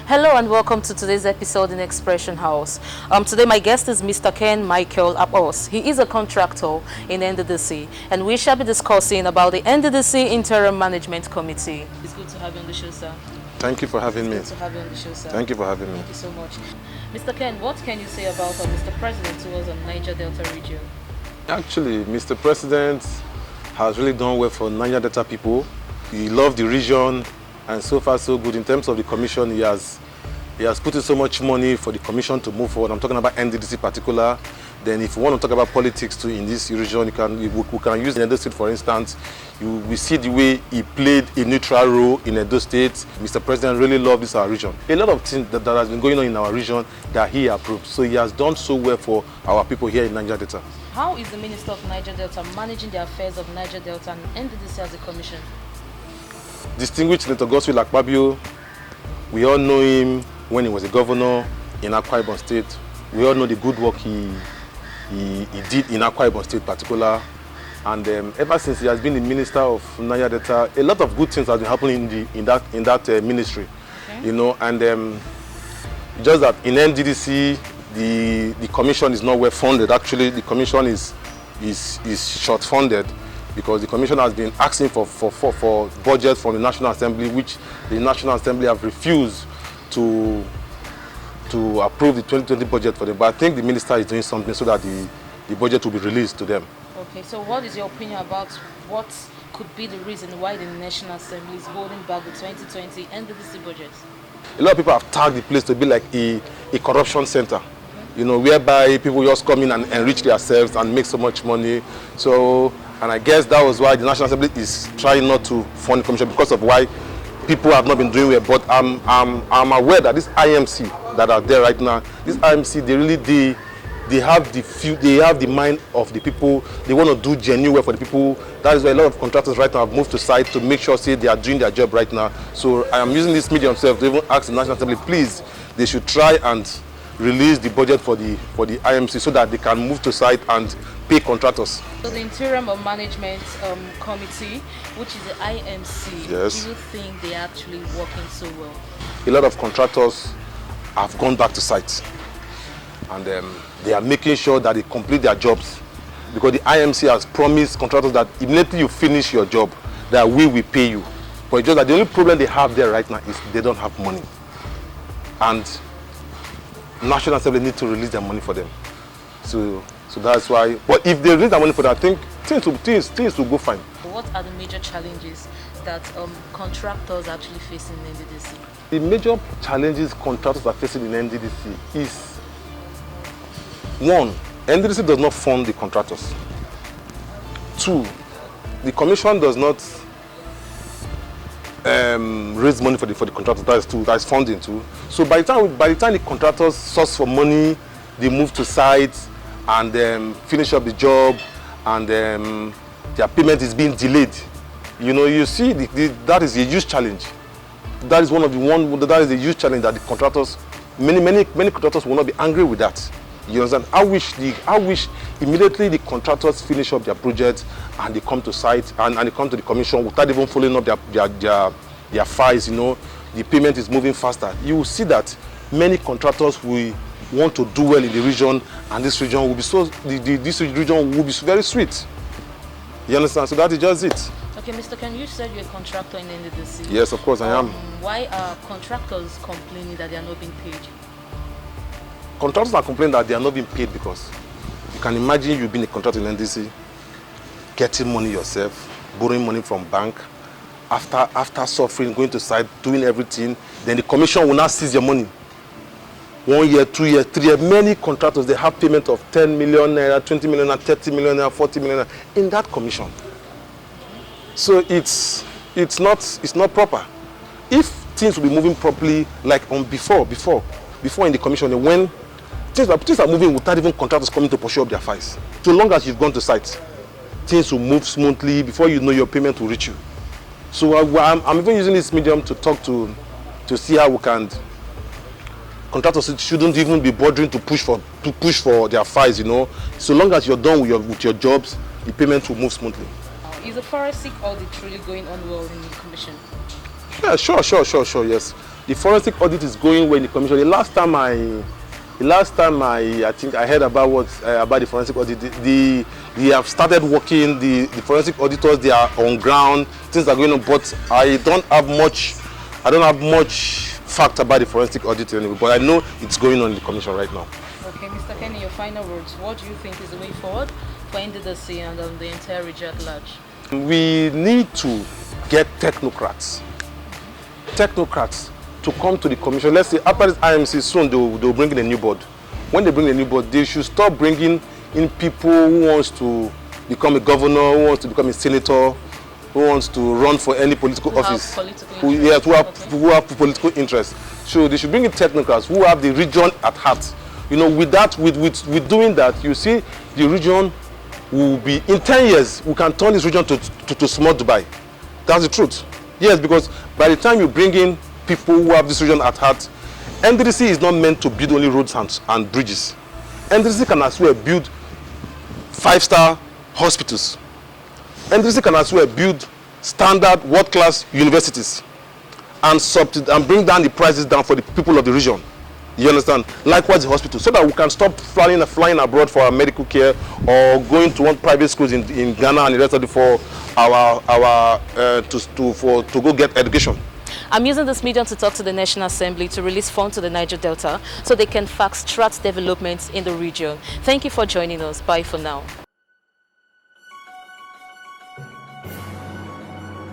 Hello and welcome to today's episode in Expression House. Today my guest is Mr. Ken Michael Apos. He is a contractor in Nddc and we shall be discussing about the Nddc Interim Management Committee. It's good to have you on the show, sir. Thank you for having me. It's good to have you on the show, sir. Thank you for having me. Thank you so much. Mr. Ken, what can you say about Mr. President towards the Niger Delta region? Actually, Mr. President has really done well for Niger Delta people. He loved the region, and so far so good. In terms of the commission, he has put in so much money for the commission to move forward. I'm talking about Nddc in particular. Then if you want to talk about politics too in this region, we can use Edo State for instance. We see the way he played a neutral role in Edo State. Mr. President really loved this our region. A lot of things that has been going on in our region that he approved. So he has done so well for our people here in Niger Delta. How is the Minister of Niger Delta managing the affairs of Niger Delta and Nddc as a commission? Distinguished Senator Godswill Akpabio, we all know him when he was a governor in Akwa Ibom State. We all know the good work he did in Akwa Ibom State in particular. And ever since he has been the Minister of Niger Delta, a lot of good things have been happening in that ministry. Okay. You know, and just that in Nddc, the commission is not well funded. Actually, the commission is short funded, because the commission has been asking for budget from the National Assembly, which the National Assembly have refused to approve the 2020 budget for them. But I think the minister is doing something so that the budget will be released to them. Okay, so what is your opinion about what could be the reason why the National Assembly is holding back the 2020 Nddc budget? A lot of people have tagged the place to be like a corruption center. You know, whereby people just come in and enrich themselves and make so much money. So, and I guess that was why the National Assembly is trying not to fund the commission, because of why people have not been doing well. But I'm aware that this IMC that are there right now, this IMC, they have the mind of the people. They want to do genuine work for the people. That is why a lot of contractors right now have moved to site to make sure they are doing their job right now. So I am using this medium to even ask the National Assembly, please, they should try and release the budget for the IMC so that they can move to site and pay contractors. So the Interim Management Committee, which is the IMC, yes. Do you think they are actually working so well? A lot of contractors have gone back to site, and they are making sure that they complete their jobs, because the IMC has promised contractors that immediately you finish your job, that we will pay you. But it's just that the only problem they have there right now is they don't have money, and National Assembly need to release their money for them. So that's why. But if they release their money for that, I think things will go fine. What are the major challenges that contractors are actually facing in Nddc? The major challenges contractors are facing in Nddc is, one, Nddc does not fund the contractors. Two, the commission does not raise money for the contractors. That is two. That is funding too. So by the time the contractors source for money, they move to site and finish up the job, and their payment is being delayed. You know, you see, that is a huge challenge. That is that is a huge challenge that the contractors, many contractors will not be angry with that. You understand? I wish immediately the contractors finish up their project and they come to site and they come to the commission without even following up their files. You know, the payment is moving faster. You will see that many contractors will want to do well in the region, and this region will be this region will be very sweet. You understand? So that is just it. Okay, Mr. Ken, you said you're a contractor in Nddc. Yes, of course I am. Why are contractors complaining that they are not being paid? Contractors are complaining that they are not being paid because you can imagine you being a contractor in Nddc, getting money yourself, borrowing money from bank, after suffering, going to site, doing everything, then the commission will now seize your money. 1 year, 2 years, 3 years. Many contractors, they have payment of 10 million naira, 20 million naira, 30 million naira, 40 million naira in that commission. So it's not proper. If things will be moving properly, like before in the commission, when things are moving without even contractors coming to pursue up their files. So long as you've gone to site, things will move smoothly. Before you know, your payment will reach you. So I'm even using this medium to talk to see how we can. Contractors shouldn't even be bothering to push for their files. You know, so long as you're done with your jobs, the payment will move smoothly. Is the forensic audit truly going on well in the commission? Yeah, sure, yes. The forensic audit is going well in the commission. The last time I think I heard about about the forensic audit, they have started working. The forensic auditors, they are on ground. Things are going on, but I don't have much fact about the forensic audit anyway. But I know it's going on in the commission right now. Okay, Mr. Kenny, your final words. What do you think is the way forward for Nddc and the entire region at large? We need to get technocrats to come to the commission. Let's say after this IMC soon, they'll bring in a new board. When they bring a new board, they should stop bringing in people who wants to become a governor, who wants to become a senator, who wants to run for any political office. Who have political interest. So they should bring in technocrats who have the region at heart. You know, with doing that, you see the region will be, in 10 years, we can turn this region to small Dubai. That's the truth. Yes, because by the time you bring in people who have this region at heart, Nddc is not meant to build only roads and bridges. Nddc can as well build 5-star hospitals. Nddc can as well build standard world-class universities and bring down the prices down for the people of the region. You understand? Likewise, the hospital, so that we can stop flying abroad for our medical care or going to one private schools in Ghana and the rest of the for to go get education. I'm using this medium to talk to the National Assembly to release funds to the Niger Delta so they can fast-track developments in the region. Thank you for joining us. Bye for now.